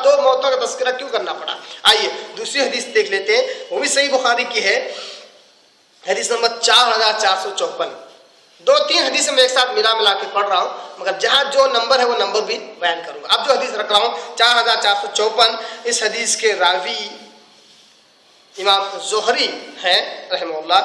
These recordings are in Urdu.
دو موتوں کا تذکرہ کیوں کرنا پڑا؟ آئیے دوسری حدیث دیکھ لیتے ہیں، وہ بھی صحیح بخاری کی ہے، حدیث نمبر 4454۔ دو تین حدیثیں میں ایک ساتھ ملا کے پڑھ رہا ہوں، مگر جہاں جو نمبر ہے وہ نمبر بھی بیان کروں گا۔ اب جو حدیث رکھ رہا ہوں 4454، اس حدیث کے راوی امام زہری ہیں رحمہ اللہ،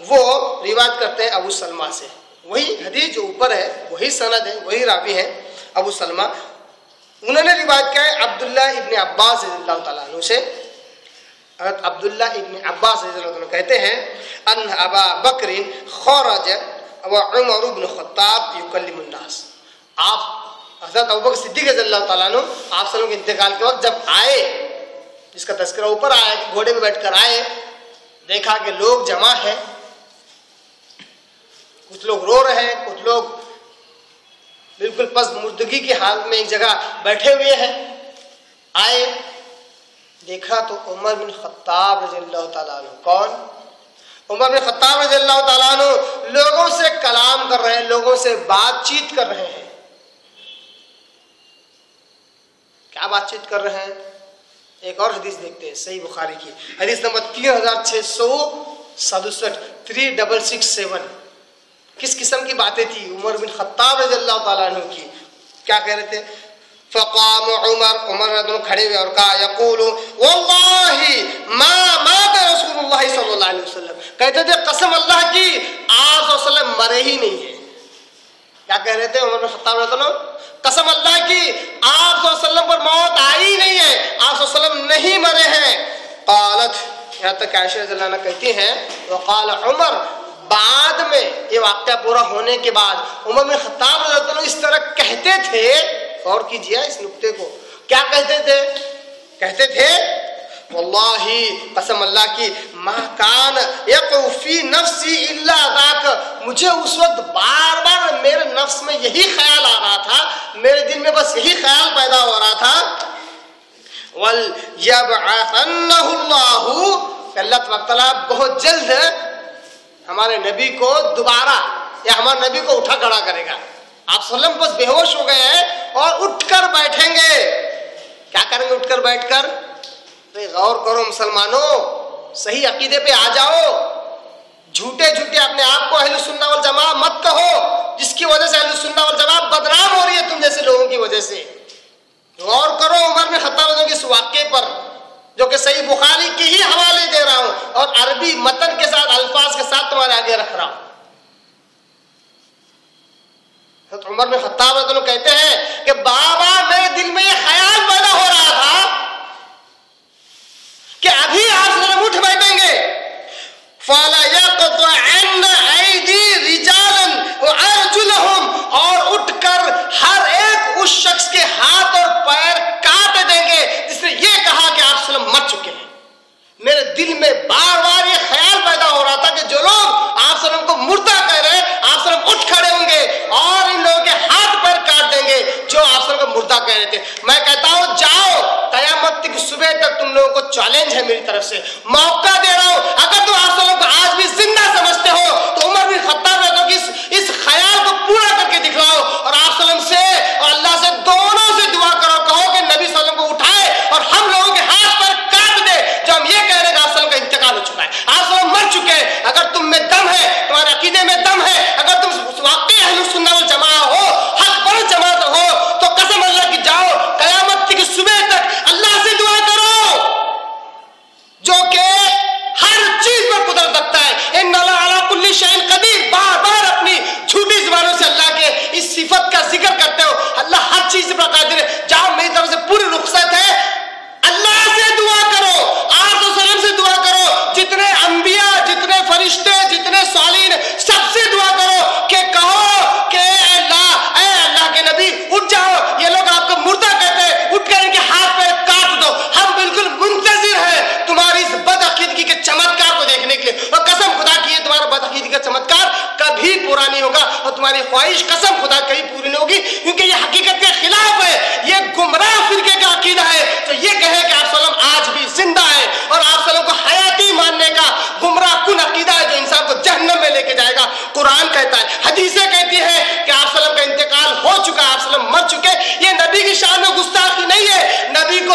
وہ روایت کرتے ہیں ابو سلمہ سے، وہی حدیث جو اوپر ہے وہی سند ہے، وہی راوی ہیں ابو سلمہ۔ انہوں نے روایت کیا ہے عبداللہ ابن عباس رضی اللہ تعالیٰ عنہ سے۔ حضرت عبداللہ ابن عباس رضی اللہ عنہ کہتے ہیں ان ابا بکر خرج وعمر بن خطاب یکلم الناس، آپ حضرت ابوبکر صدیق رضی اللہ تعالیٰ عنہ آپ صلی اللہ علیہ وسلم کے انتقال کے وقت جب آئے، جس کا تذکرہ اوپر آیا کہ گھوڑے پہ بیٹھ کر آئے، دیکھا کہ لوگ جمع ہیں، کچھ لوگ رو رہے ہیں، کچھ لوگ بالکل پس مردگی کی حالت میں ایک جگہ بیٹھے ہوئے ہیں۔ آئے دیکھا تو عمر بن خطاب رضی اللہ تعالیٰ عنہ، کون؟ عمر بن خطاب رضی اللہ تعالیٰ عنہ لوگوں سے کلام کر رہے ہیں، لوگوں سے بات چیت کر رہے ہیں۔ کیا بات چیت کر رہے ہیں؟ ایک اور حدیث دیکھتے ہیں صحیح بخاری کی، حدیث نمبر 3667، 3667۔ کس قسم کی باتیں تھی عمر بن خطاب رضی اللہ تعالیٰ عنہ کی؟ کیا کہہ رہے تھے؟ فقام عمر رضی اللہ کھڑے ہوئے اور کہا یقول واللہ ما مات رسول اللہ صلی اللہ علیہ وسلم، کہتے تھے قسم اللہ کی آپ صلی اللہ علیہ وسلم مرے ہی نہیں ہیں۔ کیا کہہ رہے تھے عمر بن خطاب رضی اللہ عنہ؟ قسم اللہ کی آپ صلی اللہ علیہ وسلم پر موت آئی نہیں ہے، آپ صلی اللہ علیہ وسلم نہیں مرے ہیں۔ قالت، یہاں تک عائشہ رضی اللہ عنہ کہتی ہیں وقال عمر، بعد میں یہ واقعہ پورا ہونے کے بعد عمر بن خطاب رضی اللہ عنہ اس طرح کہتے تھے، غور کیجیے اس نقطے کو، کیا کہتے تھے؟ کہتے تھے واللہ قسم اللہ کی ما کان یقع فی نفسی الا ذاک، مجھے اس وقت بار بار میرے نفس میں یہی خیال آ رہا تھا، میرے دل میں بس یہی خیال پیدا ہو رہا تھا وَلْيَبْعَثَنَّهُ اللَّهُ، کہ اللہ تبارک تعالیٰ بہت جلد ہمارے نبی کو دوبارہ یا ہمارے نبی کو اٹھا کھڑا کرے گا۔ آپ صلی اللہ علیہ وسلم بس بے ہوش ہو گئے ہیں اور اٹھ کر بیٹھیں گے۔ کیا کریں گے اٹھ کر بیٹھ کر؟ غور کرو مسلمانوں، صحیح عقیدے پہ آ جاؤ، جھوٹے اپنے آپ کو اہل سنہ والجماعہ مت کہو، جس کی وجہ سے اہل سنہ والجماعہ بدنام ہو رہی ہے تم جیسے لوگوں کی وجہ سے۔ غور کرو عمر بن خطاب کے اس واقعے پر، جو کہ صحیح بخاری کے ہی حوالے دے رہا ہوں اور عربی متن کے ساتھ الفاظ کے ساتھ تمہارے آگے رکھ رہا ہوں۔ عمر بن خطاب رضی اللہ عنہ کہتے ہیں کہ بابا میرے دل میں یہ خیال پیدا ہو رہا تھا کہ ابھی آپ اٹھ بیٹھیں گے، فَلَا يَقْطَعَنَّ أَيْدِي رِجَالًا وَأَرْجُلَهُمْ، اور اٹھ کر ہر ایک اس شخص کے ہاتھ اور پیر کاٹ دیں گے جس نے یہ کہا کہ آپ صلی اللہ علیہ وسلم مر چکے ہیں۔ میرے دل میں بار بار یہ خیال پیدا ہو رہا تھا کہ جو لوگ آپ صلی اللہ علیہ وسلم کو مردہ کہہ رہے ہیں، آپ صلی اللہ علیہ وسلم اٹھ کھڑے ہوں گے اور ان لوگوں کے ہاتھ پیر کاٹ دیں گے جو آپ صلی اللہ علیہ وسلم کو مردہ کہہ رہے تھے۔ میں کہتا ہوں جاؤ، قیامت کی صبح تک تم لوگوں کو چیلنج ہے میری طرف سے، موقع دے رہا ہوں، اگر تم آپ صلی اللہ علیہ وسلم کو آج بھی زندہ سمجھتے ہو تو عمر بن خطاب رضی اللہ عنہ کی اس خیال کو پورا کر کے دکھلاؤ اور آپ صلی اللہ علیہ وسلم سے اور اللہ سے دونوں سے دعا کرو، کہو کہ نبی صلی اللہ علیہ وسلم کو اٹھائے اور ہم لوگوں کے ہاتھ پر کاٹ دے جو ہم یہ کہہ رہے ہیں کہ آپ صلی اللہ علیہ وسلم کا انتقال ہو چکا ہے، آپ صلی اللہ علیہ وسلم مر چکے ہیں۔ اگر تم میں دم ہے، تمہارے عقیدے میں دم ہے، اگر تم واقعی اہل سنہ والجماعہ ہو، حق پر جماعت ہو، تو قسم اللہ کی جاؤ قیامت کی صبح تک اللہ سے دعا کرو جو کہ ہر چیز پر قدرت رکھتا ہے۔ ان اللہ علی کل شیء قدیر، بار بار اپنی جھوٹی زبانوں سے اللہ کے اس صفت کا ذکر کرتے ہو، اللہ ہر چیز پر قادر ہے۔ جاؤ میری طرف سے پوری رخصت ہے، اللہ سے دعا کرو، آپ صلی اللہ علیہ وسلم سے دعا کرو، جتنے انبیاء، جتنے فرشتے، جتنے صالحین، سب سے دعا کرو کہ کہو کہ اے اللہ کے نبی اٹھ جاؤ، یہ لوگ آپ کو مردہ کہتے ہیں، اٹھ کر ان کے ہاتھ پہ کاٹ دو، ہم بالکل منتظر ہیں تمہاری اس بد عقیدگی کے چمتکار کو دیکھنے کے لیے، اور قسم خدا کی یہ تمہارا بد عقیدگی کا چمتکار کبھی پورا نہیں ہوگا اور تمہاری خواہش قسم خدا کبھی پوری نہیں ہوگی، کیونکہ یہ حقیقت کے خلاف ہے، یہ گمراہ فرقے کا عقیدہ ہے جو یہ کہے کہ آپ صلی اللہ علیہ وسلم آج بھی زندہ ہے اور آپ صلی اللہ علیہ وسلم کو حیاتی ماننے کا گمراہ کن عقیدہ ہے جو انسان کو جہنم میں لے کے جائے گا۔ قرآن کہتا ہے، حدیثیں کہتی ہیں کہ آپ صلی اللہ علیہ وسلم کا انتقال ہو چکا ہے، آپ صلی اللہ علیہ وسلم مر چکے، یہ نبی کی شان میں گستاخی نہیں ہے، نبی کو